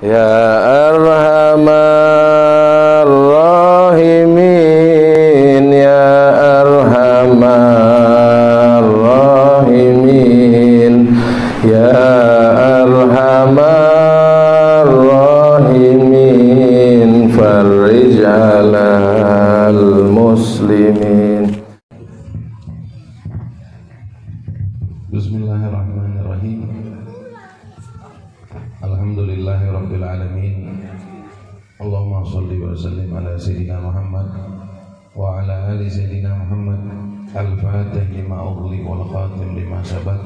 Ya Arhamar Rahimin, Ya Arhamar Rahimin, Ya Arhamar Rahimin, farij alal muslimin. Bismillahirrahmanirrahim. Alhamdulillahirabbil alamin. Allahumma shalli wa sallim ala sayyidina Muhammad wa ala ali sayyidina Muhammad. Al-Fatih lima ughliq wal khatim lima sabaq.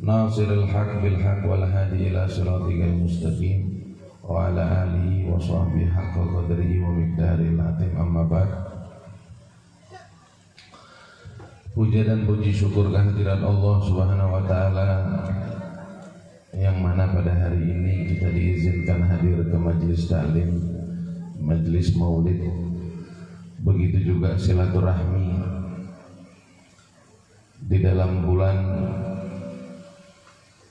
Nasirul haq bil haq wal hadi ila siratikal mustaqim wa ala alihi wa sahbihi haqqa qadrihi wa miqdaril azim. Amma ba'd. Puja dan puji syukur kehadirat Allah Subhanahu wa taala yang mana pada hari ini kita diizinkan hadir ke majelis taklim, majelis maulid, begitu juga silaturahmi di dalam bulan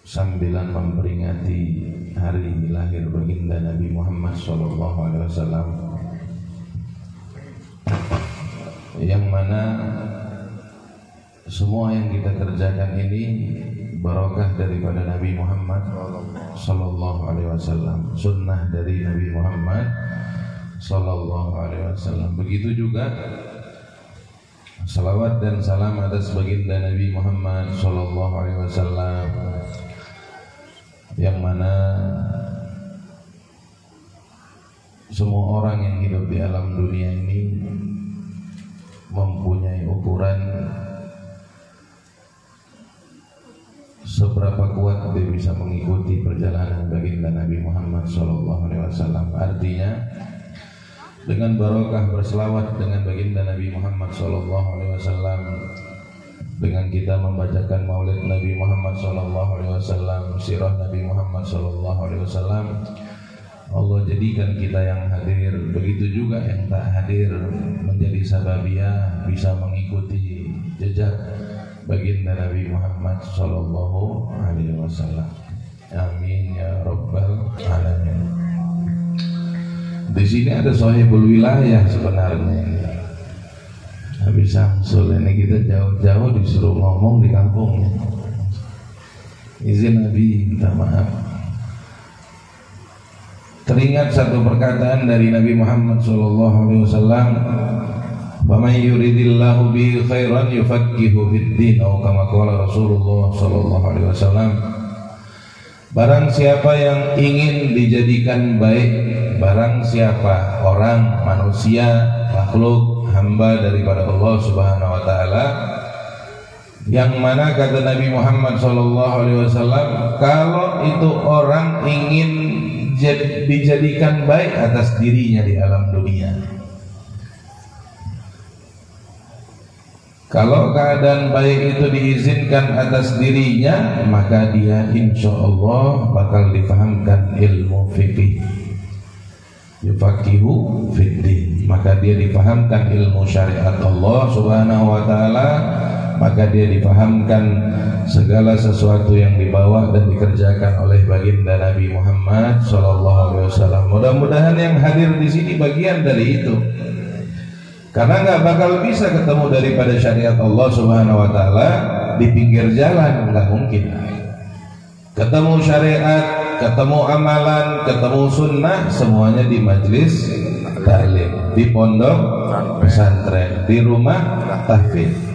sambilan memperingati hari lahir baginda Nabi Muhammad SAW, yang mana semua yang kita kerjakan ini barokah daripada Nabi Muhammad sallallahu alaihi wasallam, sunnah dari Nabi Muhammad sallallahu alaihi wasallam. Begitu juga salawat dan salam atas baginda Nabi Muhammad sallallahu alaihi wasallam, yang mana semua orang yang hidup di alam dunia ini mempunyai ukuran seberapa kuat dia bisa mengikuti perjalanan baginda Nabi Muhammad SAW. Artinya dengan barokah berselawat dengan baginda Nabi Muhammad SAW, dengan kita membacakan maulid Nabi Muhammad SAW, sirah Nabi Muhammad SAW, Allah jadikan kita yang hadir, begitu juga yang tak hadir menjadi sababiyah bisa mengikuti jejak baginda Nabi Muhammad sallallahu alaihi wasallam. Amin ya rabbal alamin. Di sini ada sahibul wilayah sebenarnya. Habis Samsul ini kita jauh-jauh disuruh ngomong di kampungnya. Izin Nabi, minta maaf. Teringat satu perkataan dari Nabi Muhammad sallallahu alaihi wasallam, "Faman yuridillahu bihi khairan yufaqihu fid-din," atau kama qala Rasulullah sallallahu alaihi wasallam. Barang siapa yang ingin dijadikan baik, barang siapa orang, manusia, makhluk, hamba daripada Allah Subhanahu wa taala, yang mana kata Nabi Muhammad sallallahu alaihi wasallam, kalau itu orang ingin dijadikan baik atas dirinya di alam dunia, kalau keadaan baik itu diizinkan atas dirinya, maka dia insya Allah bakal difahamkan ilmu fikih, yufaqihu fiddin, maka dia difahamkan ilmu syariat Allah Subhanahu wa taala, maka dia difahamkan segala sesuatu yang dibawa dan dikerjakan oleh baginda Nabi Muhammad sallallahu alaihi wasallam. Mudah-mudahan yang hadir di sini bagian dari itu. Karena nggak bakal bisa ketemu daripada syariat Allah Subhanahu wa taala di pinggir jalan, nggak mungkin. Ketemu syariat, ketemu amalan, ketemu sunnah, semuanya di majelis taklim, di pondok pesantren, di rumah tahfidz.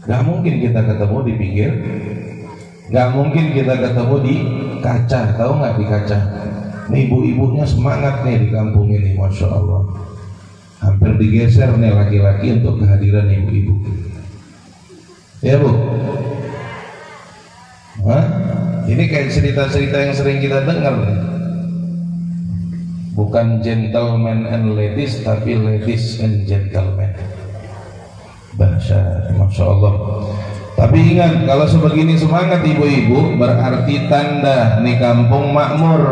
Nggak mungkin kita ketemu di pinggir, nggak mungkin kita ketemu di kaca. Tahu nggak di kaca? Nih ibu-ibunya semangat nih di kampung ini, masya Allah. Hampir digeser nih laki-laki untuk kehadiran ibu-ibu. Ya Bu? Hah? Ini kayak cerita-cerita yang sering kita dengar nih. Bukan gentlemen and ladies, tapi ladies and gentlemen. Dahsyat, masya Allah. Tapi ingat, kalau sebegini semangat ibu-ibu, berarti tanda nih kampung makmur.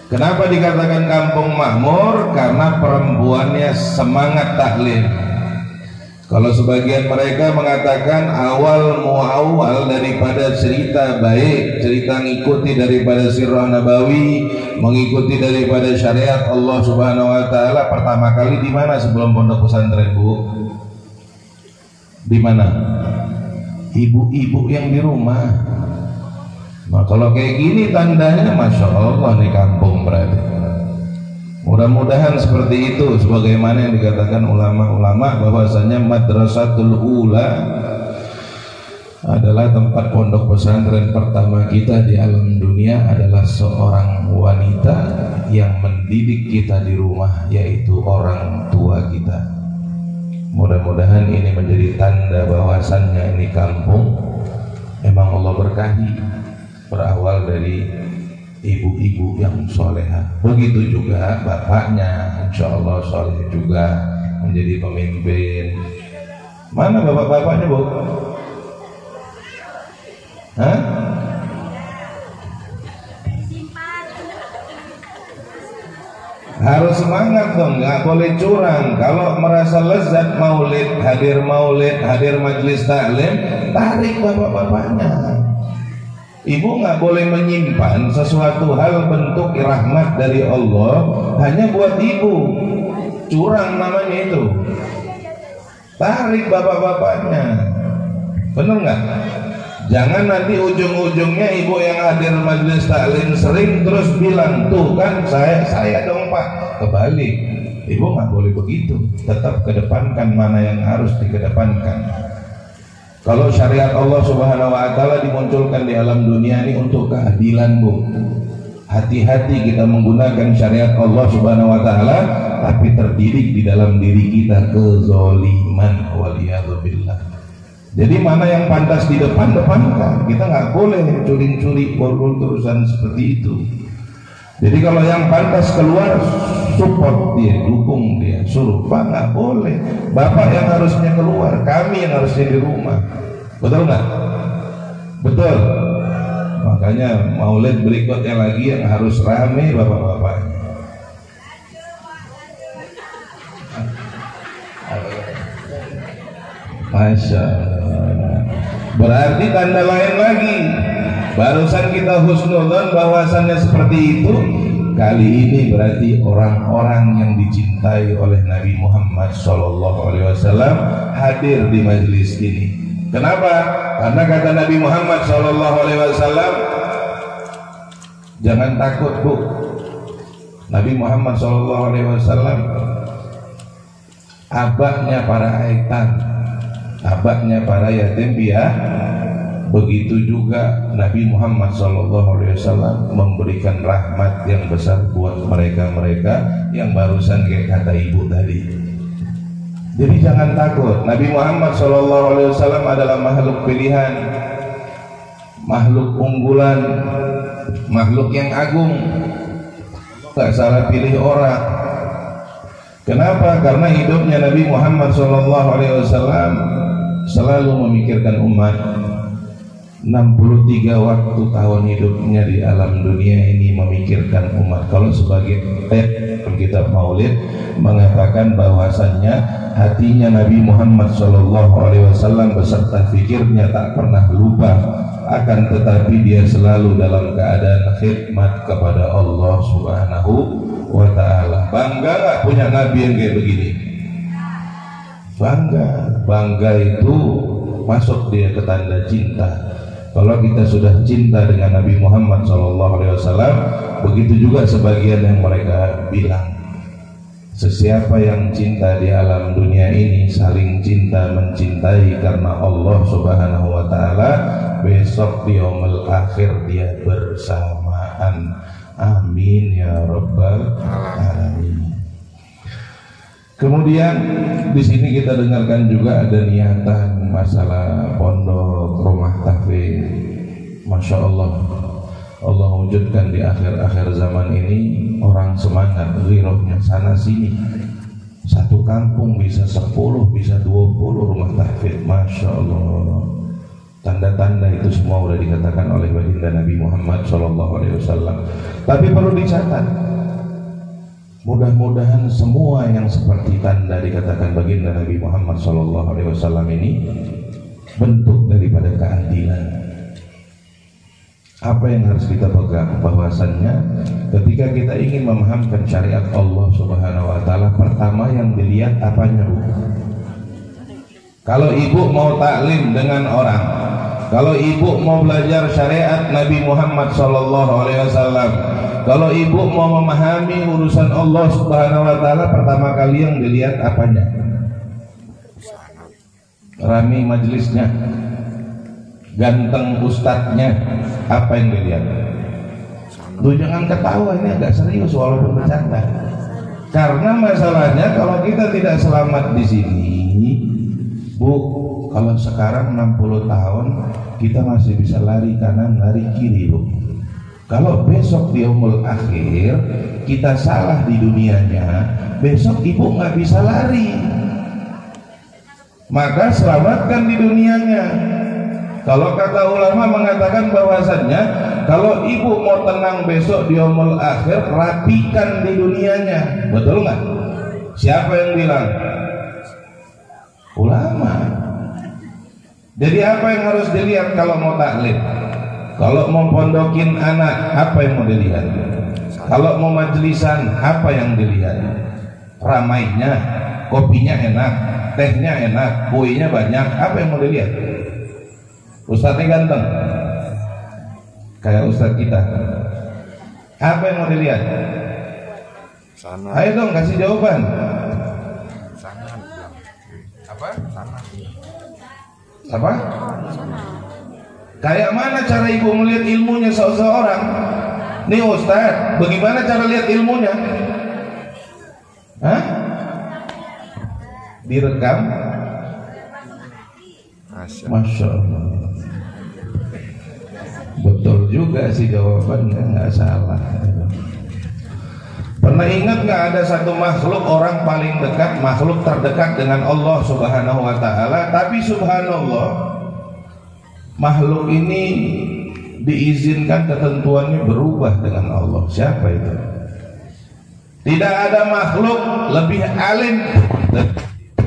Kenapa dikatakan kampung makmur? Karena perempuannya semangat taklim. Kalau sebagian mereka mengatakan awal muawal daripada cerita baik, cerita ngikuti daripada sirah nabawi, mengikuti daripada syariat Allah Subhanahu wa taala pertama kali di mana sebelum pondok pesantren, Bu? Di mana? Ibu-ibu yang di rumah. Nah, kalau kayak gini tandanya Masya Allah nih kampung berarti. Mudah-mudahan seperti itu, sebagaimana yang dikatakan ulama-ulama bahwasanya madrasatul ula adalah tempat pondok pesantren pertama kita di alam dunia adalah seorang wanita yang mendidik kita di rumah, yaitu orang tua kita. Mudah-mudahan ini menjadi tanda bahwasannya ini kampung memang Allah berkahi, berawal dari ibu-ibu yang soleha. Begitu juga bapaknya, insya Allah soleh juga, menjadi pemimpin. Mana bapak-bapaknya, Bu? Hah? Harus semangat dong, nggak boleh curang. Kalau merasa lezat maulid, hadir majelis taklim, tarik bapak-bapaknya. Ibu nggak boleh menyimpan sesuatu hal bentuk rahmat dari Allah hanya buat ibu. Curang namanya itu. Tarik bapak-bapaknya. Benar nggak? Jangan nanti ujung-ujungnya ibu yang hadir majelis taklim sering terus bilang, tuh kan saya dong Pak. Kebalik. Ibu nggak boleh begitu. Tetap kedepankan mana yang harus dikedepankan. Kalau syariat Allah Subhanahu wa taala dimunculkan di alam dunia ini untuk keadilan, Bu. Hati-hati kita menggunakan syariat Allah Subhanahu wa taala tapi terdidik di dalam diri kita kezaliman, waliyadzubillah. Jadi mana yang pantas di depan-depankan. Kita nggak boleh curi-curi urusan seperti itu. Jadi kalau yang pantas keluar, support dia, dukung dia, suruh. Pak nggak boleh. Bapak yang harusnya keluar, kami yang harusnya di rumah. Betul nggak? Betul. Makanya maulid berikutnya lagi yang harus rame bapak-bapaknya. Masya Allah. Berarti tanda lain lagi. Barusan kita husnudzon bahwasannya seperti itu. Kali ini berarti orang-orang yang dicintai oleh Nabi Muhammad SAW hadir di majelis ini. Kenapa? Karena kata Nabi Muhammad SAW, jangan takut, Bu. Nabi Muhammad SAW abahnya para aitan, abahnya para yatim piatu. Begitu juga Nabi Muhammad SAW memberikan rahmat yang besar buat mereka-mereka yang barusan kayak kata ibu tadi. Jadi jangan takut. Nabi Muhammad SAW adalah makhluk pilihan, makhluk unggulan, makhluk yang agung. Gak salah pilih orang. Kenapa? Karena hidupnya Nabi Muhammad SAW selalu memikirkan umat. 63 waktu tahun hidupnya di alam dunia ini memikirkan umat. Kalau sebagai kitab Maulid mengatakan bahwasannya hatinya Nabi Muhammad SAW beserta fikirnya tak pernah lupa, akan tetapi dia selalu dalam keadaan khidmat kepada Allah Subhanahu wa ta'ala. Bangga gak punya Nabi yang kayak begini? Bangga itu masuk dia ke tanda cinta. Kalau kita sudah cinta dengan Nabi Muhammad SAW, begitu juga sebagian yang mereka bilang, sesiapa yang cinta di alam dunia ini saling cinta mencintai karena Allah Subhanahu wa ta'ala, besok di yaumul akhir dia bersamaan. Amin ya rabbal alamin. Kemudian di sini kita dengarkan juga ada niatan masalah pondok rumah tahfidz. Masya Allah, Allah wujudkan di akhir-akhir zaman ini orang semangat, ghirohnya sana sini. Satu kampung bisa 10, bisa 20 rumah tahfidz. Masya Allah. Tanda-tanda itu semua sudah dikatakan oleh baginda Nabi Muhammad SAW. Tapi perlu dicatat, Mudah-mudahan semua yang seperti tanda dikatakan baginda Nabi Muhammad SAW ini bentuk daripada keadilan. Apa yang harus kita pegang? Bahwasannya ketika kita ingin memahamkan syariat Allah Subhanahu wa taala, pertama yang dilihat apanya, Bu? Kalau ibu mau taklim dengan orang, kalau ibu mau belajar syariat Nabi Muhammad SAW, kalau ibu mau memahami urusan Allah Subhanahu wa taala, pertama kali yang dilihat apanya? Rami majelisnya, ganteng ustadznya, apa yang dilihat? Lu jangan ketawa, ini agak serius walaupun bercanda. Karena masalahnya kalau kita tidak selamat di sini, Bu, kalau sekarang 60 tahun kita masih bisa lari kanan, lari kiri, Bu. Kalau besok di yaumul akhir kita salah di dunianya, besok ibu nggak bisa lari. Maka selamatkan di dunianya. Kalau kata ulama mengatakan bahwasannya kalau ibu mau tenang besok di yaumul akhir, rapikan di dunianya. Betul nggak? Siapa yang bilang? Ulama. Jadi apa yang harus dilihat kalau mau taklim? Kalau mau pondokin anak, apa yang mau dilihat? Kalau mau majlisan, apa yang dilihat? Ramainya, kopinya enak, tehnya enak, kuenya banyak, apa yang mau dilihat? Ustadznya ganteng, kayak ustadz kita. Apa yang mau dilihat? Ayo dong kasih jawaban. Apa? Kayak mana cara ibu melihat ilmunya seseorang? Nih Ustaz, bagaimana cara lihat ilmunya? Hah? Direkam? Masya Allah. Betul juga sih jawabannya, nggak salah. Pernah ingat nggak ada satu makhluk orang paling dekat, makhluk terdekat dengan Allah Subhanahu wa taala, tapi subhanallah makhluk ini diizinkan ketentuannya berubah dengan Allah. Siapa itu? Tidak ada makhluk lebih alim.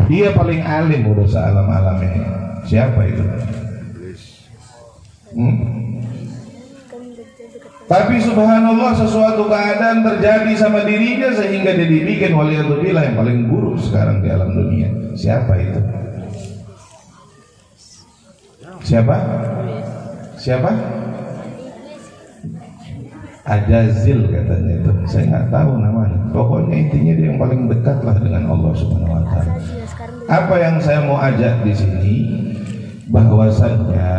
Dia paling alim udah sealam-alam ini. Siapa itu? Tapi subhanallah sesuatu keadaan terjadi sama dirinya sehingga dia dibikin waliyadzubillah yang paling buruk sekarang di alam dunia. Siapa itu? Siapa? Siapa? Ajazil katanya itu. Saya nggak tahu namanya. Pokoknya intinya dia yang paling dekat lah dengan Allah Subhanahu wa taala. Apa yang saya mau ajak di sini bahwasannya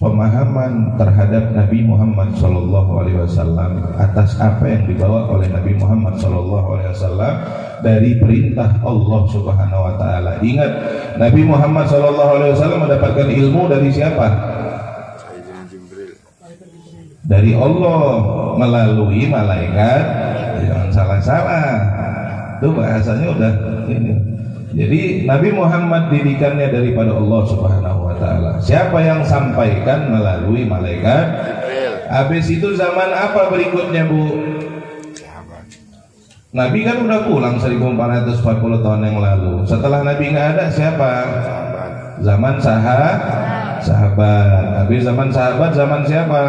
pemahaman terhadap Nabi Muhammad SAW atas apa yang dibawa oleh Nabi Muhammad SAW dari perintah Allah Subhanahu Wa Taala. Ingat, Nabi Muhammad SAW mendapatkan ilmu dari siapa? Dari Allah melalui malaikat. Jangan salah-salah. Itu bahasanya udah ini. Jadi Nabi Muhammad didikannya daripada Allah Subhanahu wa taala. Siapa yang sampaikan? Melalui malaikat Jibril. Habis itu zaman apa berikutnya, Bu? Nabi kan udah pulang 1440 tahun yang lalu. Setelah Nabi nggak ada, siapa? Zaman sahabat. Habis zaman sahabat, zaman siapa?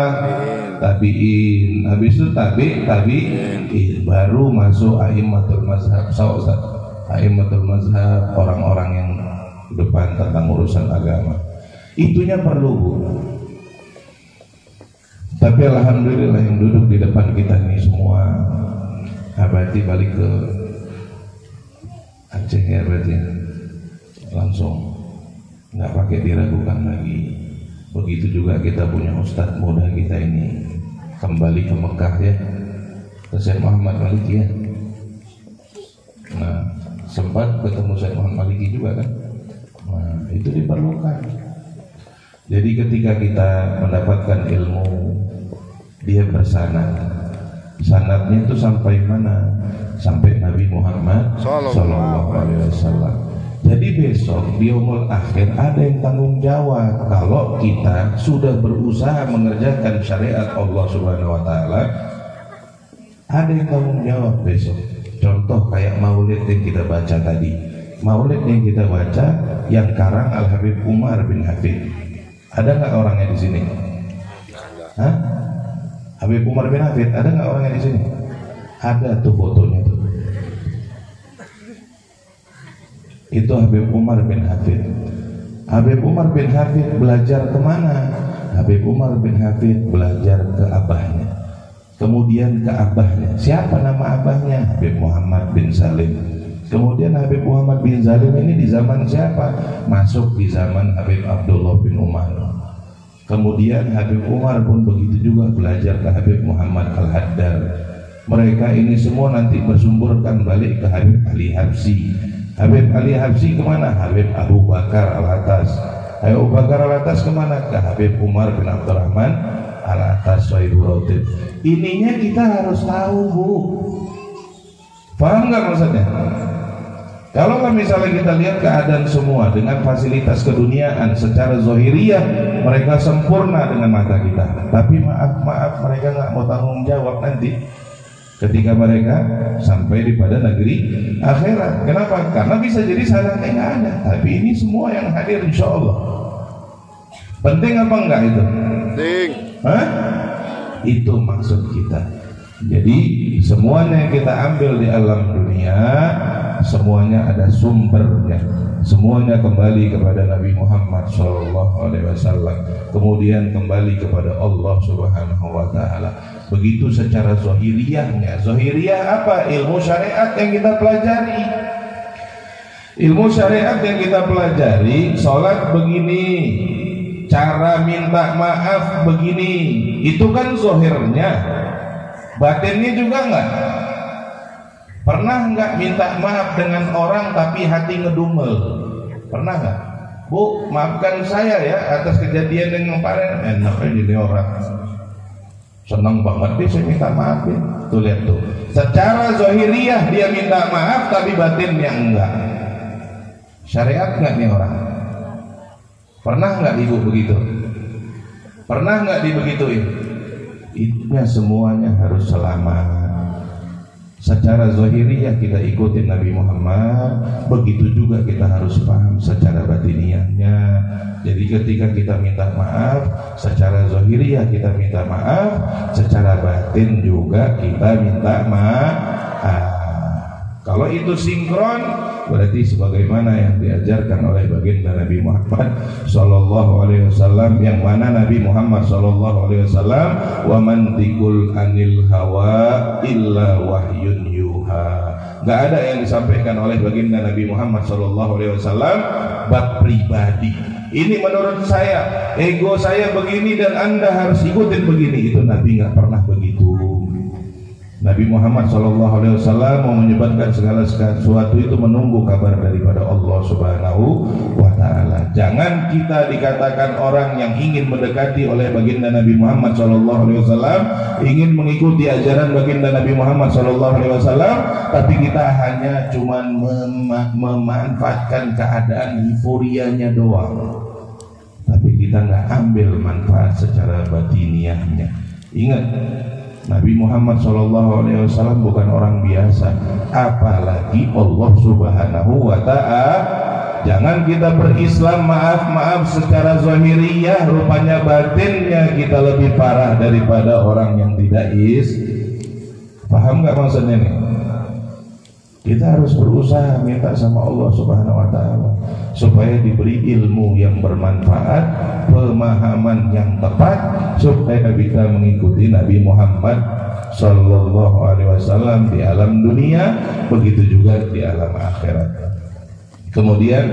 Tabi'in. Habis itu tabi'in. Baru masuk a'immatul mazhab. A'immatul mazhab, orang-orang yang depan tentang urusan agama. Itunya perlu, Bu. Tapi alhamdulillah yang duduk di depan kita ini semua abadi balik ke Aceh ya berarti ya. Langsung nggak pakai diragukan lagi. Begitu juga kita punya ustadz muda kita ini kembali ke Mekah ya, Syekh Muhammad Maliki ya. Nah, sempat ketemu Syekh Muhammad Maliki juga kan. Nah, itu diperlukan. Jadi ketika kita mendapatkan ilmu, dia bersanad. Sanadnya itu sampai mana? Sampai Nabi Muhammad Sallallahu Alaihi Wasallam. Jadi besok di yaumul akhir ada yang tanggung jawab kalau kita sudah berusaha mengerjakan syariat Allah Subhanahu Wa Taala. Ada yang tanggung jawab besok. Contoh kayak maulid yang kita baca tadi. Maulid yang kita baca yang karang Al Habib Umar bin Hafid. Ada nggak orangnya di sini? Hah? Habib Umar bin Hafid, ada nggak orangnya di sini? Ada tuh fotonya tuh. Itu Habib Umar bin Hafid. Habib Umar bin Hafid belajar kemana? Habib Umar bin Hafid belajar ke abahnya. Kemudian ke abahnya. Siapa nama abahnya? Habib Muhammad bin Salim. Kemudian Habib Muhammad bin Salim ini di zaman siapa? Masuk di zaman Habib Abdullah bin Umar. Kemudian Habib Umar pun begitu juga belajar ke Habib Muhammad Al-Haddad. Mereka ini semua nanti bersumberkan balik ke Habib Ali Habsyi. Habib Ali Habsyi kemana? Habib Abu Bakar Al-Atas. Habib Abu Bakar Al-Atas kemana? Ke Habib Umar bin Abdurrahman Al-Atas Sohibul Rotib. Ininya kita harus tahu, Bu. Paham nggak maksudnya? Kalau misalnya kita lihat keadaan semua dengan fasilitas keduniaan secara zahiriyah, mereka sempurna dengan mata kita. Tapi maaf mereka nggak mau tanggung jawab nanti ketika mereka sampai di pada negeri akhirat. Kenapa? Karena bisa jadi syaratnya nggak ada. Tapi ini semua yang hadir insya Allah. Penting apa enggak itu? Penting. Hah? Itu maksud kita. Jadi semuanya yang kita ambil di alam dunia, semuanya ada sumbernya. Semuanya kembali kepada Nabi Muhammad SAW. Kemudian kembali kepada Allah Subhanahu wa Ta'ala. Begitu secara zahiriyahnya. Zahiriyah apa? Ilmu syariat yang kita pelajari. Ilmu syariat yang kita pelajari, sholat begini, cara minta maaf begini. Itu kan zahirnya. Batinnya juga enggak. Pernah enggak minta maaf dengan orang tapi hati ngedumel? Pernah enggak? Bu, maafkan saya ya atas kejadian yang kemarin. Enak aja ini orang. Senang banget dia saya minta maafin. Tuh lihat tuh. Secara zahiriyah dia minta maaf tapi batinnya enggak. Syariat enggak nih orang? Pernah enggak ibu begitu? Pernah enggak dibegituin? Itunya semuanya harus selamat. Secara zahiriyah kita ikutin Nabi Muhammad, begitu juga kita harus paham secara batiniahnya. Jadi ketika kita minta maaf, secara zahiriyah kita minta maaf, secara batin juga kita minta maaf. Kalau itu sinkron, berarti sebagaimana yang diajarkan oleh baginda Nabi Muhammad sallallahu alaihi wasallam, yang mana Nabi Muhammad sallallahu alaihi wasallam wa mantiqul anil hawa illa wahyun yuha. Enggak ada yang disampaikan oleh baginda Nabi Muhammad sallallahu alaihi wasallam bab pribadi. Ini menurut saya, ego saya begini dan Anda harus ikutin begini. Itu Nabi enggak pernah begitu. Nabi Muhammad SAW mau menyebabkan segala sesuatu itu menunggu kabar daripada Allah Subhanahu wa Ta'ala. Jangan kita dikatakan orang yang ingin mendekati oleh baginda Nabi Muhammad SAW, ingin mengikuti ajaran baginda Nabi Muhammad SAW, tapi kita hanya cuman memanfaatkan keadaan euforianya doang, tapi kita nggak ambil manfaat secara batiniahnya. Ingat, Nabi Muhammad SAW bukan orang biasa, apalagi Allah Subhanahu wa Ta'ala. Jangan kita berislam maaf secara zahiriyah, rupanya batinnya kita lebih parah daripada orang yang tidak paham nggak maksudnya nih? Kita harus berusaha minta sama Allah Subhanahu wa Ta'ala supaya diberi ilmu yang bermanfaat, pemahaman yang tepat, supaya kita mengikuti Nabi Muhammad sallallahu alaihi wasallam di alam dunia, begitu juga di alam akhirat. Kemudian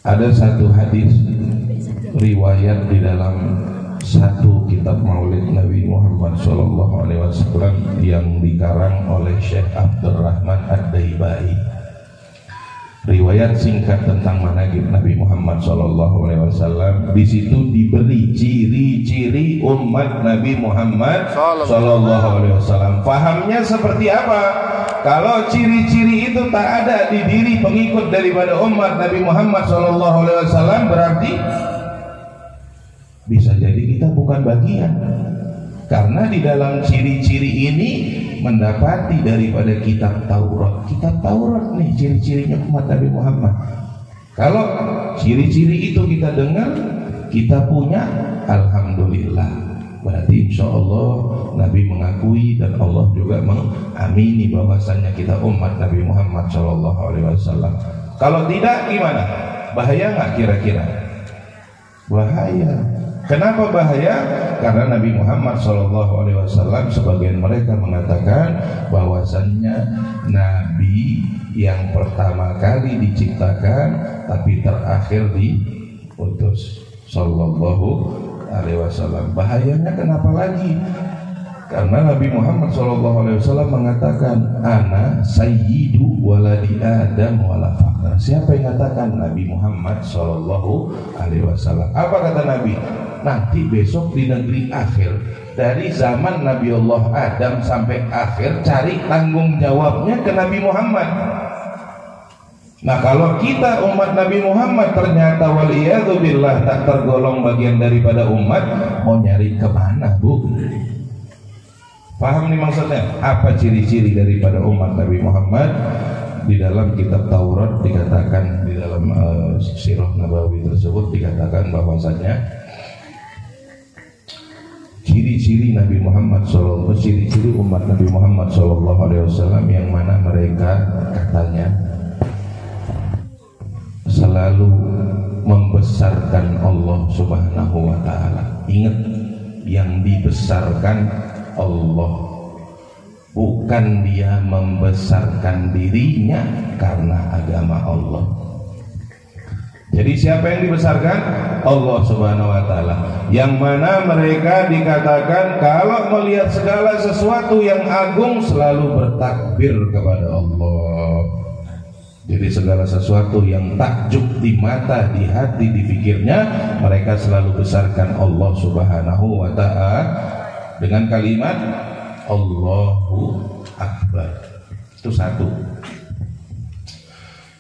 ada satu hadis riwayat di dalam satu kitab Maulid Nabi Muhammad sallallahu alaihi wasallam yang dikarang oleh Syekh Abdurrahman Ad-Daibai. Riwayat singkat tentang manaqib Nabi Muhammad sallallahu alaihi wasallam. Di situ diberi ciri-ciri umat Nabi Muhammad sallallahu alaihi wasallam. Fahamnya seperti apa? Kalau ciri-ciri itu tak ada di diri pengikut daripada umat Nabi Muhammad sallallahu alaihi wasallam, berarti bisa jadi kita bukan bagian. Karena di dalam ciri-ciri ini mendapati daripada kitab Taurat. Kitab Taurat nih ciri-cirinya umat Nabi Muhammad. Kalau ciri-ciri itu kita dengar, kita punya, alhamdulillah. Berarti insya Allah Nabi mengakui dan Allah juga mengamini bahwasanya kita umat Nabi Muhammad SAW. Kalau tidak gimana? Bahaya nggak kira-kira? Bahaya. Kenapa bahaya? Karena Nabi Muhammad SAW sebagian mereka mengatakan bahwasannya Nabi yang pertama kali diciptakan tapi terakhir diutus Sallallahu Alaihi Wasallam. Bahayanya kenapa lagi? Karena Nabi Muhammad SAW mengatakan ana sayyidu waladi Adam wala fakhr. Siapa yang katakan? Nabi Muhammad SAW. Apa kata Nabi? Nanti besok di negeri akhir, dari zaman Nabi Allah Adam sampai akhir, cari tanggung jawabnya ke Nabi Muhammad. Nah kalau kita umat Nabi Muhammad ternyata waliyadzubillah tak tergolong bagian daripada umat, mau nyari kemana, Bu? Paham nih maksudnya? Apa ciri-ciri daripada umat Nabi Muhammad? Di dalam kitab Taurat dikatakan, di dalam sirah Nabawi tersebut dikatakan bahwasanya ciri-ciri Nabi Muhammad SAW, ciri-ciri umat Nabi Muhammad SAW yang mana mereka katanya selalu membesarkan Allah Subhanahu wa Ta'ala. Ingat, yang dibesarkan Allah, bukan dia membesarkan dirinya karena agama Allah. Jadi siapa yang dibesarkan? Allah Subhanahu wa Ta'ala. Yang mana mereka dikatakan kalau melihat segala sesuatu yang agung selalu bertakbir kepada Allah. Jadi segala sesuatu yang takjub di mata, di hati, di pikirnya, mereka selalu besarkan Allah Subhanahu wa Ta'ala dengan kalimat Allahu Akbar. Itu satu.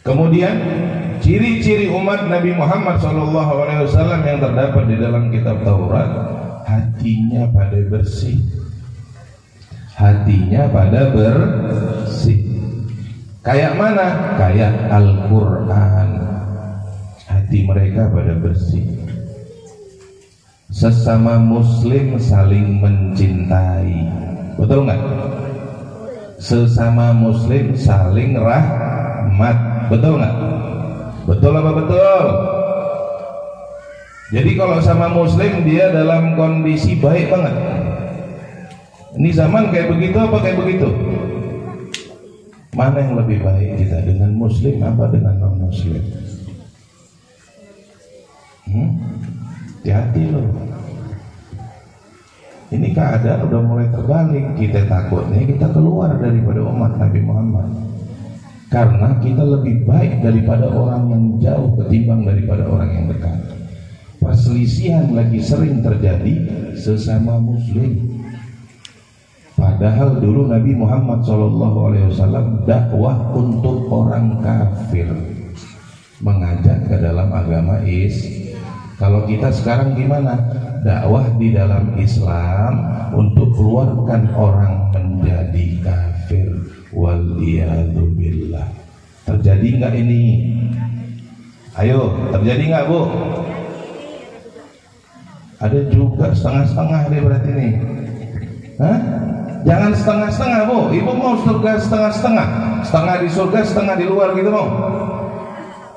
Kemudian ciri-ciri umat Nabi Muhammad SAW yang terdapat di dalam kitab Taurat, hatinya pada bersih. Hatinya pada bersih. Kayak mana? Kayak Al-Quran. Hati mereka pada bersih. Sesama muslim saling mencintai. Betul nggak? Sesama muslim saling rahmat. Betul nggak? Betul apa betul? Jadi kalau sama muslim dia dalam kondisi baik banget. Ini zaman kayak begitu apa kayak begitu? Mana yang lebih baik kita, dengan muslim apa dengan non muslim? Hati-hati loh. Ini keadaan udah mulai terbalik. Kita takutnya kita keluar daripada umat Nabi Muhammad karena kita lebih baik daripada orang yang jauh ketimbang daripada orang yang dekat. Perselisihan lagi sering terjadi sesama muslim. Padahal dulu Nabi Muhammad SAW dakwah untuk orang kafir, mengajak ke dalam agama Islam. Kalau kita sekarang gimana? Dakwah di dalam Islam untuk keluarkan orang menjadi kafir. Waliyadzubillah. Terjadi nggak ini? Ayo, terjadi nggak, Bu? Ada juga setengah-setengah deh berarti nih. Hah? Jangan setengah-setengah, Bu. Ibu mau surga setengah-setengah, setengah di surga, setengah di luar gitu mau?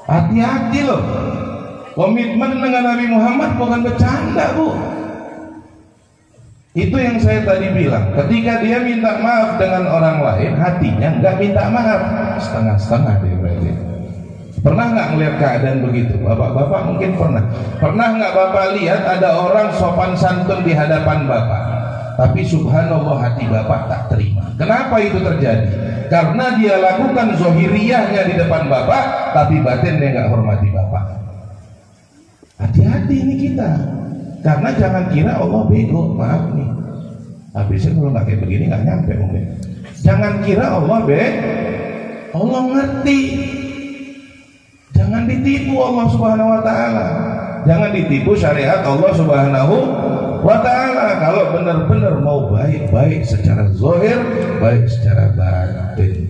Hati-hati loh. Komitmen dengan Nabi Muhammad bukan bercanda, Bu. Itu yang saya tadi bilang. Ketika dia minta maaf dengan orang lain, hatinya nggak minta maaf, setengah-setengah dia berarti. Pernah nggak melihat keadaan begitu? Bapak-bapak mungkin pernah. Pernah nggak Bapak lihat ada orang sopan santun di hadapan Bapak, tapi subhanallah hati Bapak tak terima? Kenapa itu terjadi? Karena dia lakukan zohiriyahnya di depan Bapak, tapi batin dia nggak hormati Bapak. Hati-hati ini kita. Karena jangan kira Allah bego, maaf nih. Habisnya kalau nggak kayak begini nggak nyampe mungkin. Jangan kira Allah Allah ngerti. Jangan ditipu Allah Subhanahu wa Ta'ala. Jangan ditipu syariat Allah Subhanahu wa ta'ala. Kalau benar-benar mau baik secara zahir, baik secara batin.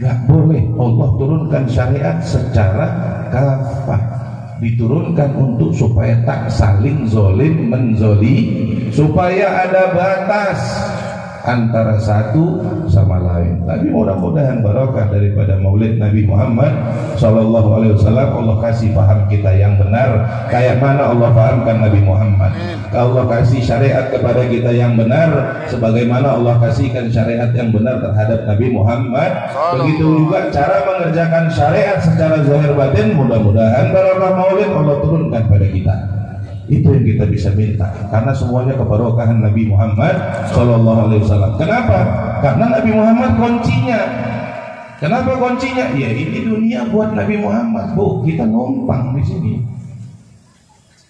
Gak boleh Allah turunkan syariat secara kafah, diturunkan untuk supaya tak saling zolim supaya ada batas antara satu sama lain. Tapi mudah-mudahan barokah daripada maulid Nabi Muhammad SAW, Allah kasih paham kita yang benar kayak mana Allah pahamkan Nabi Muhammad. Allah kasih syariat kepada kita yang benar sebagaimana Allah kasihkan syariat yang benar terhadap Nabi Muhammad. Begitu juga cara mengerjakan syariat secara zahir batin. Mudah-mudahan barokah maulid Allah turunkan pada kita. Itu yang kita bisa minta, karena semuanya kebarokahan Nabi Muhammad SAW. Kenapa? Karena Nabi Muhammad kuncinya. Kenapa kuncinya? Ya ini dunia buat Nabi Muhammad, Bu. Kita numpang di sini.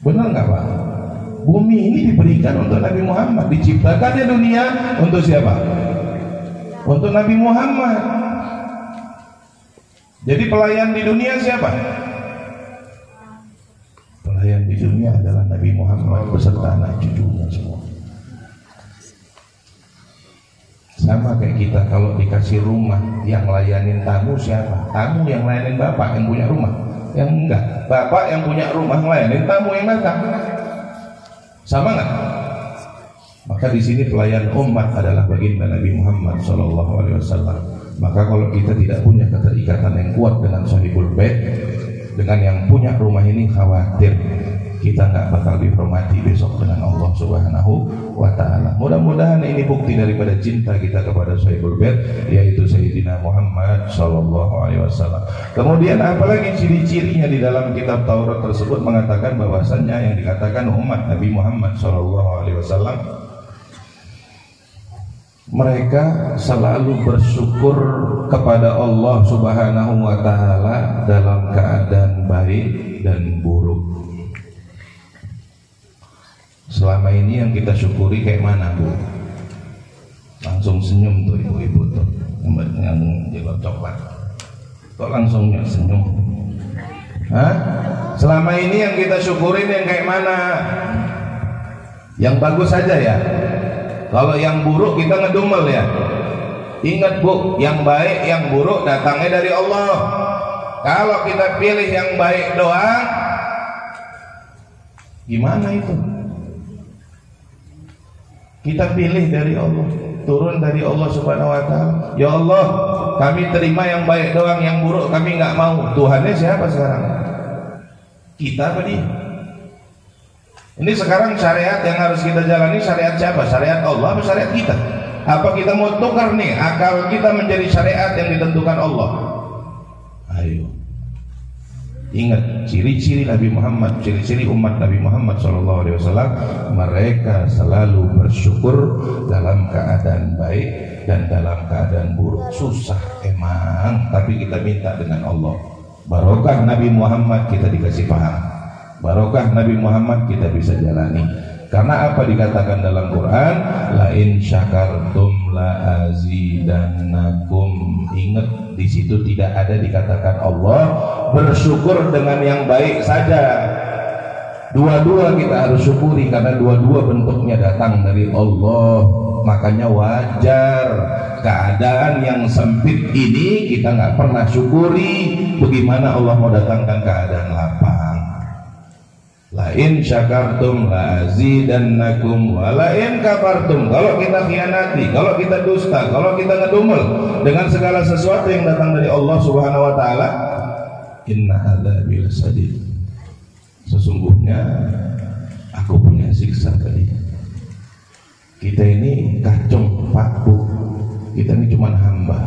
Benar nggak Pak? Bumi ini diberikan untuk Nabi Muhammad, diciptakannya dunia untuk siapa? Untuk Nabi Muhammad. Jadi pelayan di dunia siapa? Pelayan di dunia adalah Nabi Muhammad beserta anak cucunya semua. Sama kayak kita kalau dikasih rumah, yang layanin tamu siapa? Tamu yang layanin bapak yang punya rumah? Yang enggak. Bapak yang punya rumah layanin tamu yang datang. Sama nggak? Maka di sini pelayan umat adalah baginda Nabi Muhammad SAW. Maka kalau kita tidak punya keterikatan yang kuat dengan Sahibul Bait, dengan yang punya rumah ini, khawatir kita nggak bakal dihormati besok dengan Allah Subhanahu wa Ta'ala. Mudah-mudahan ini bukti daripada cinta kita kepada Sahibul Bait, yaitu Sayyidina Muhammad SAW. Kemudian apalagi ciri-cirinya di dalam kitab Taurat tersebut mengatakan bahwasannya yang dikatakan umat Nabi Muhammad SAW, mereka selalu bersyukur kepada Allah Subhanahu wa Ta'ala dalam keadaan baik dan buruk. Selama ini yang kita syukuri kayak mana, Bu? Langsung senyum tuh ibu-ibu tuh yang jelot coklat. Kok langsung senyum? Hah? Selama ini yang kita syukurin yang kayak mana? Yang bagus saja ya. Kalau yang buruk kita ngedumel ya. Ingat Bu, yang baik yang buruk datangnya dari Allah. Kalau kita pilih yang baik doang, gimana itu? Kita pilih dari Allah, turun dari Allah Subhanahu wa Ta'ala. Ya Allah, kami terima yang baik doang, yang buruk kami nggak mau. Tuhannya siapa sekarang? Kita apa dia? Ini sekarang syariat yang harus kita jalani syariat siapa? Syariat Allah atau syariat kita? Apa kita mau tukar nih akal kita menjadi syariat yang ditentukan Allah? Ayo. Ingat ciri-ciri Nabi Muhammad, ciri-ciri umat Nabi Muhammad SAW, mereka selalu bersyukur dalam keadaan baik dan dalam keadaan buruk. Susah emang, tapi kita minta dengan Allah. Barokah Nabi Muhammad kita dikasih paham, barokah Nabi Muhammad kita bisa jalani. Karena apa dikatakan dalam Quran? La in syakartum la azidannakum. Ingat di situ tidak ada dikatakan Allah bersyukur dengan yang baik saja. Dua-dua kita harus syukuri karena dua-dua bentuknya datang dari Allah. Makanya wajar keadaan yang sempit ini kita nggak pernah syukuri. Bagaimana Allah mau datangkan keadaan lapang? La in syakartum la azidannakum wa la in kafartum. Kalau kita khianati, kalau kita dusta, kalau kita ngedumel dengan segala sesuatu yang datang dari Allah Subhanahu wa Ta'ala, inna adzabi lasadid. Sesungguhnya aku punya siksa tadi. Kita ini kacung paku, kita ini cuma hamba.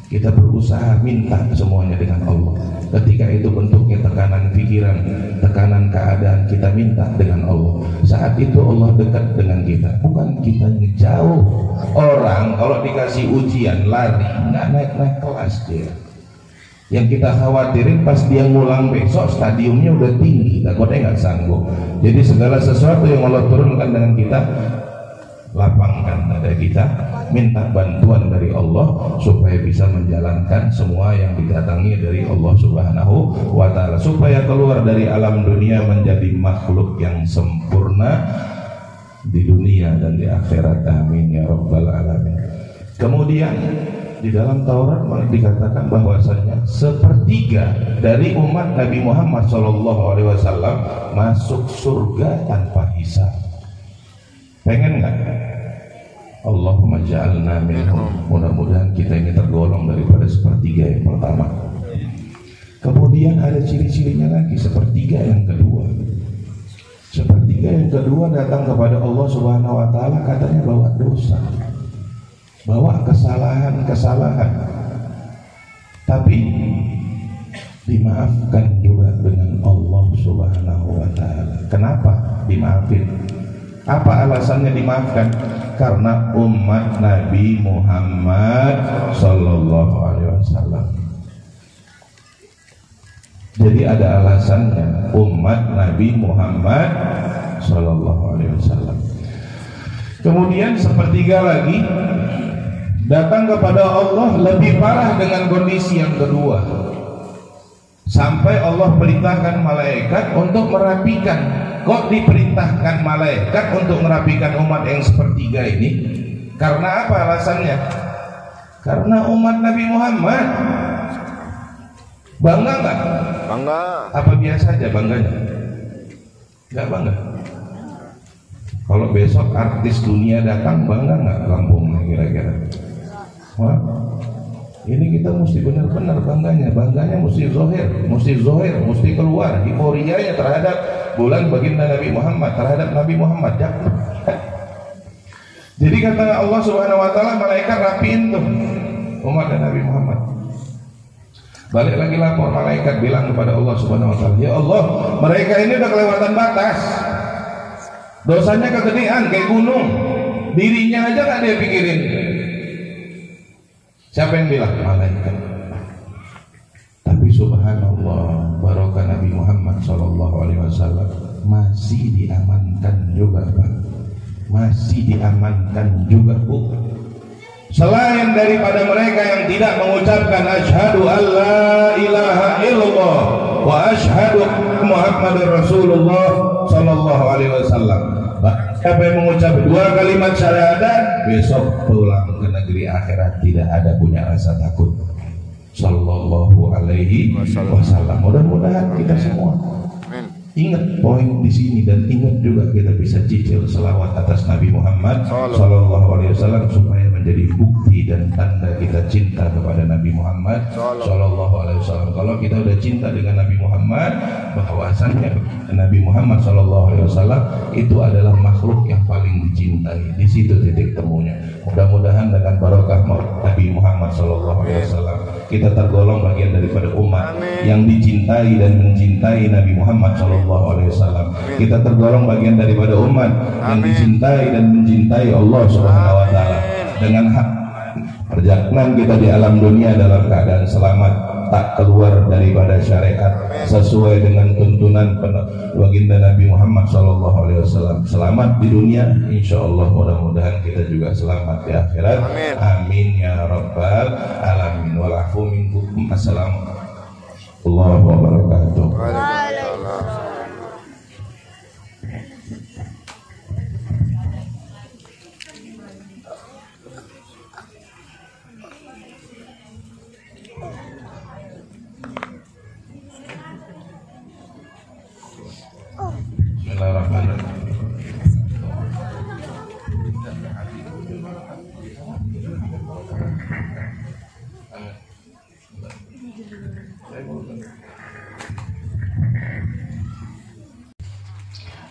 Kita berusaha minta semuanya dengan Allah. Ketika itu bentuknya tekanan pikiran, tekanan keadaan, kita minta dengan Allah. Saat itu Allah dekat dengan kita, bukan kita ngejauh. Orang kalau dikasih ujian lari, nggak naik-naik kelas dia. Yang kita khawatirin pas dia ngulang besok stadiumnya udah tinggi, takutnya nggak sanggup. Jadi segala sesuatu yang Allah turunkan dengan kita, lapangkan dada kita, minta bantuan dari Allah supaya bisa menjalankan semua yang didatangi dari Allah Subhanahu wa Ta'ala, supaya keluar dari alam dunia menjadi makhluk yang sempurna, di dunia dan di akhirat. Amin ya rabbal alamin. Kemudian di dalam Taurat dikatakan bahwasanya sepertiga dari umat Nabi Muhammad SAW masuk surga tanpa hisab. Pengen nggak? Allahumma ja'alna minhum. Mudah-mudahan kita ini tergolong daripada sepertiga yang pertama. Kemudian ada ciri-cirinya lagi, sepertiga yang kedua. Sepertiga yang kedua datang kepada Allah Subhanahu wa taala, katanya bawa dosa, bawa kesalahan, tapi dimaafkan juga dengan Allah Subhanahu wa taala. Kenapa dimaafin? Apa alasannya dimaafkan? Karena umat Nabi Muhammad sallallahu alaihi wasallam. Jadi ada alasannya, umat Nabi Muhammad sallallahu alaihi wasallam. Kemudian sepertiga lagi datang kepada Allah lebih parah dengan kondisi yang kedua, sampai Allah perintahkan malaikat untuk merapikan. Kok diperintahkan malaikat untuk merapikan umat yang sepertiga ini? Karena apa alasannya? Karena umat Nabi Muhammad. Bangga nggak? Bangga. Apa biasa aja bangganya? Nggak bangga. Kalau besok artis dunia datang, bangga nggak kampungnya kira-kira? Wah, ini kita mesti benar-benar bangganya mesti zohir, mesti keluar euforianya terhadap bulan baginda Nabi Muhammad, terhadap Nabi Muhammad. Jadi kata Allah Subhanahu wa taala, malaikat rapiin tuh umat Nabi Muhammad. Balik lagi lapor, malaikat bilang kepada Allah Subhanahu wa taala, ya Allah, mereka ini udah kelewatan batas, dosanya kegedean kayak gunung, dirinya aja gak dia pikirin. Siapa yang bilang? Malaikat. Tapi subhanallah, barokah Nabi Muhammad SAW masih diamankan juga, Pak. Masih diamankan juga, Bu. Selain daripada mereka yang tidak mengucapkan asyhadu alla ilaha illallah wa asyhadu Muhammadar Rasulullah sallallahu alaihi wasallam. Siapa yang mengucap dua kalimat syahadat, besok pulang ke negeri akhirat tidak ada punya rasa takut. Sallallahu alaihi wasallam. Mudah-mudahan kita semua ingat poin di sini dan ingat juga kita bisa cicil selawat atas Nabi Muhammad sallallahu alaihi wasallam supaya menjadi bukti dan tanda kita cinta kepada Nabi Muhammad sallallahu alaihi wasallam. Kalau kita udah cinta dengan Nabi Muhammad, bahwasannya Nabi Muhammad sallallahu alaihi wasallam itu adalah makhluk yang paling dicintai. Di situ titik temunya. Mudah-mudahan dengan barokah Nabi Muhammad sallallahu alaihi wasallam kita tergolong bagian daripada umat yang dicintai dan mencintai Nabi Muhammad sallallahu alaihi wasallam. Kita tergolong bagian daripada umat yang dicintai dan mencintai Allah Subhanahu wa taala. Dengan hak perjalanan kita di alam dunia dalam keadaan selamat, tak keluar daripada syariat, sesuai dengan tuntunan baginda Nabi Muhammad sallallahu alaihi wasallam. Selamat di dunia, insyaallah mudah-mudahan kita juga selamat di akhirat. Amin ya rabbal alamin. Wal afu minkum. Assalamualaikum warahmatullahi wabarakatuh. Bismillahirrahmanirrahim.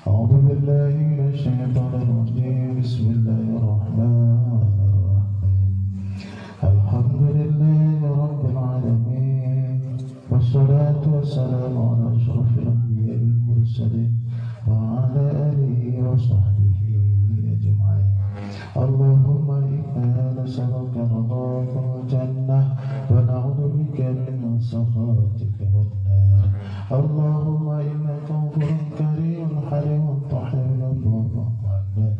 أعوذ بالله من الشيطان الرجيم. بسم الله الرحمن الرحيم. الحمد لله رب العالمين، والصلاة والسلام على أشرف الأنبياء والمرسلين وعلى آله وصحبه أجمعين. اللهم إنا نسألك رضاك والجنة ونعوذ بك من سخطك والنار. اللهم إنك غفور كريم حليم طحين الرحمن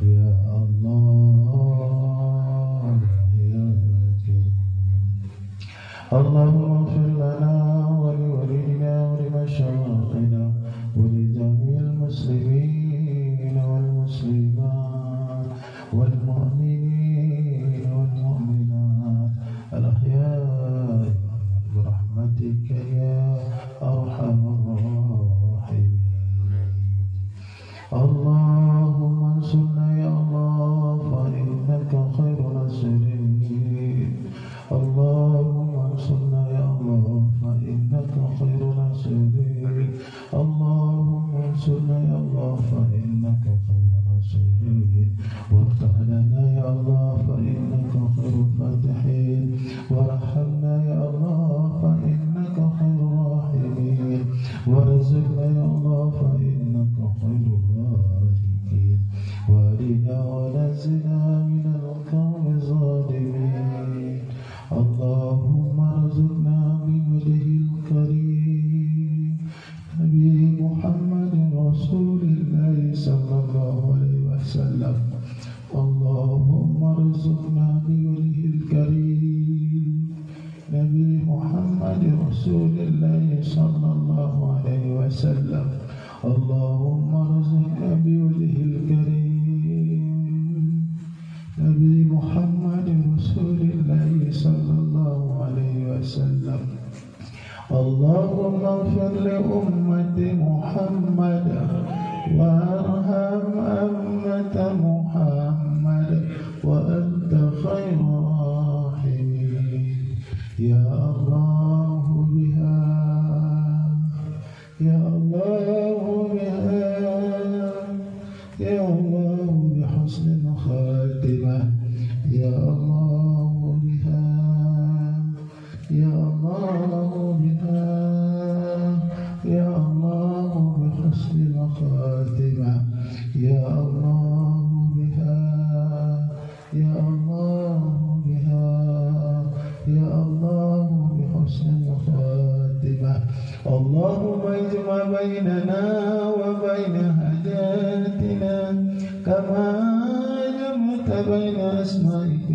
يا الله يا كريم. اللهم اغفر لنا ولوالدنا ولمشايخنا ولجميع المسلمين والمسلمات والمؤمنين والمؤمنات الأحياء برحمتك يا أرحم الراحمين. اللهم انصرنا يا الله فإنك خير ناصرين. اللهم انصرنا يا الله فإنك خير ناصرين. اللهم انصرنا يا الله فإنك خير ناصرين. وافتح لنا يا الله فإنك خير الفاتحين. وارحمنا يا الله فإنك خير الراحمين. وارزقنا يا الله فإنك خير الرازقين. وارنا ونزنا من القوم الظالمين. اللهم ارزقنا بوجهه الكريم نبي محمد رسول الله صلى الله عليه وسلم. اللهم ارزقنا بوجهه الكريم نبي محمد رسول الله صلى الله عليه وسلم. اللهم ارزقنا بوجهه الكريم نبي محمد رسول الله صلى الله عليه وسلم. اللهم اغفر لأمة محمد وارحم أمة محمد وأنت خير الراحمين. يا الله بها يا الله بها يا الله بحسن الخاتمة. يا الله بها يا الله بها يا الله بحسن الخاتمة. يا الله بها يا الله بها يا الله بحسن الخاتمة. اللهم اجمع بيننا وبين حاجاتنا كما جمعت بين أسمائك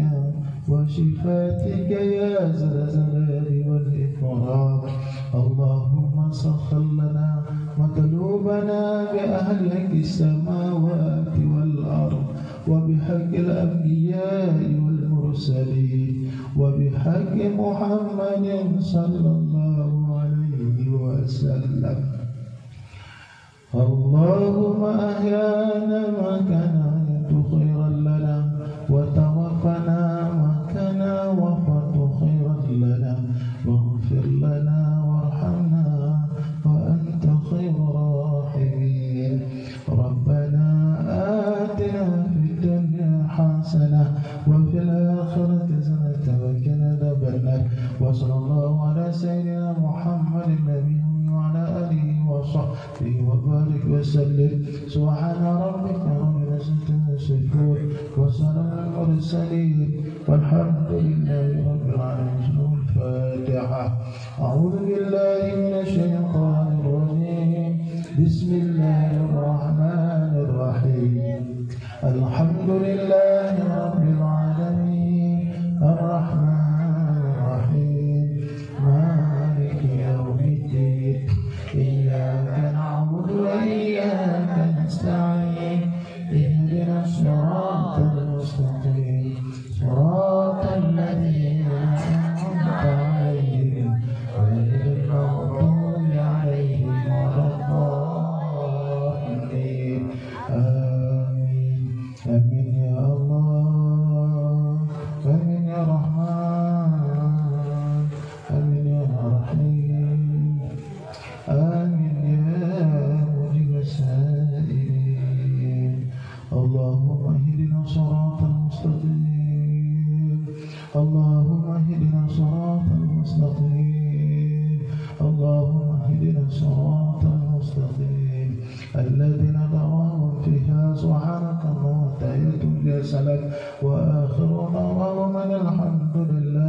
وصفاتك يا ذا الجلال والإكرام. اللهم سخر لنا مطلوبنا بأهلك السماوات والأرض وبحق الأنبياء والمرسلين وبحق محمد صلى الله عليه وسلم. اللهم أحيانا ما كان خيرا لنا وتوفنا ما كان وفاة خيرا لنا واغفر لنا وارحمنا وأنت خير الراحمين. ربنا آتنا في الدنيا حسنة وفي الآخرة حسنة وقنا عذاب النار. وصلى الله على سيدنا محمد النبي وعلى آله وصحبه وبارك وسلم. سبحان ربك رب العزة عما يصفون وسلام على المرسلين والحمد لله رب العالمين. الفاتحة. أعوذ بالله من الشيطان الرجيم. بسم الله الرحمن الرحيم. الحمد لله رب العالمين الرحمن الرحيم مالك يوم الدين. إياك نعبد وإياك نستعين. اهدنا الصراط المستقيم صراط الذين أنعمت عليهم غير المغضوب عليهم ولا الضالين. آمين آمين يا الله. آمين يا رحمن. آمين يا رحيم. آمين يا مجيب السائلين. اللهم اهدنا صراط المستقيم. اللهم اهدنا صراط المستقيم. اللهم اهدنا صراط المستقيم الذين دعواهم فيها سبحانك اللهم تحيتهم يا سلام وآخر دعواهم الحمد لله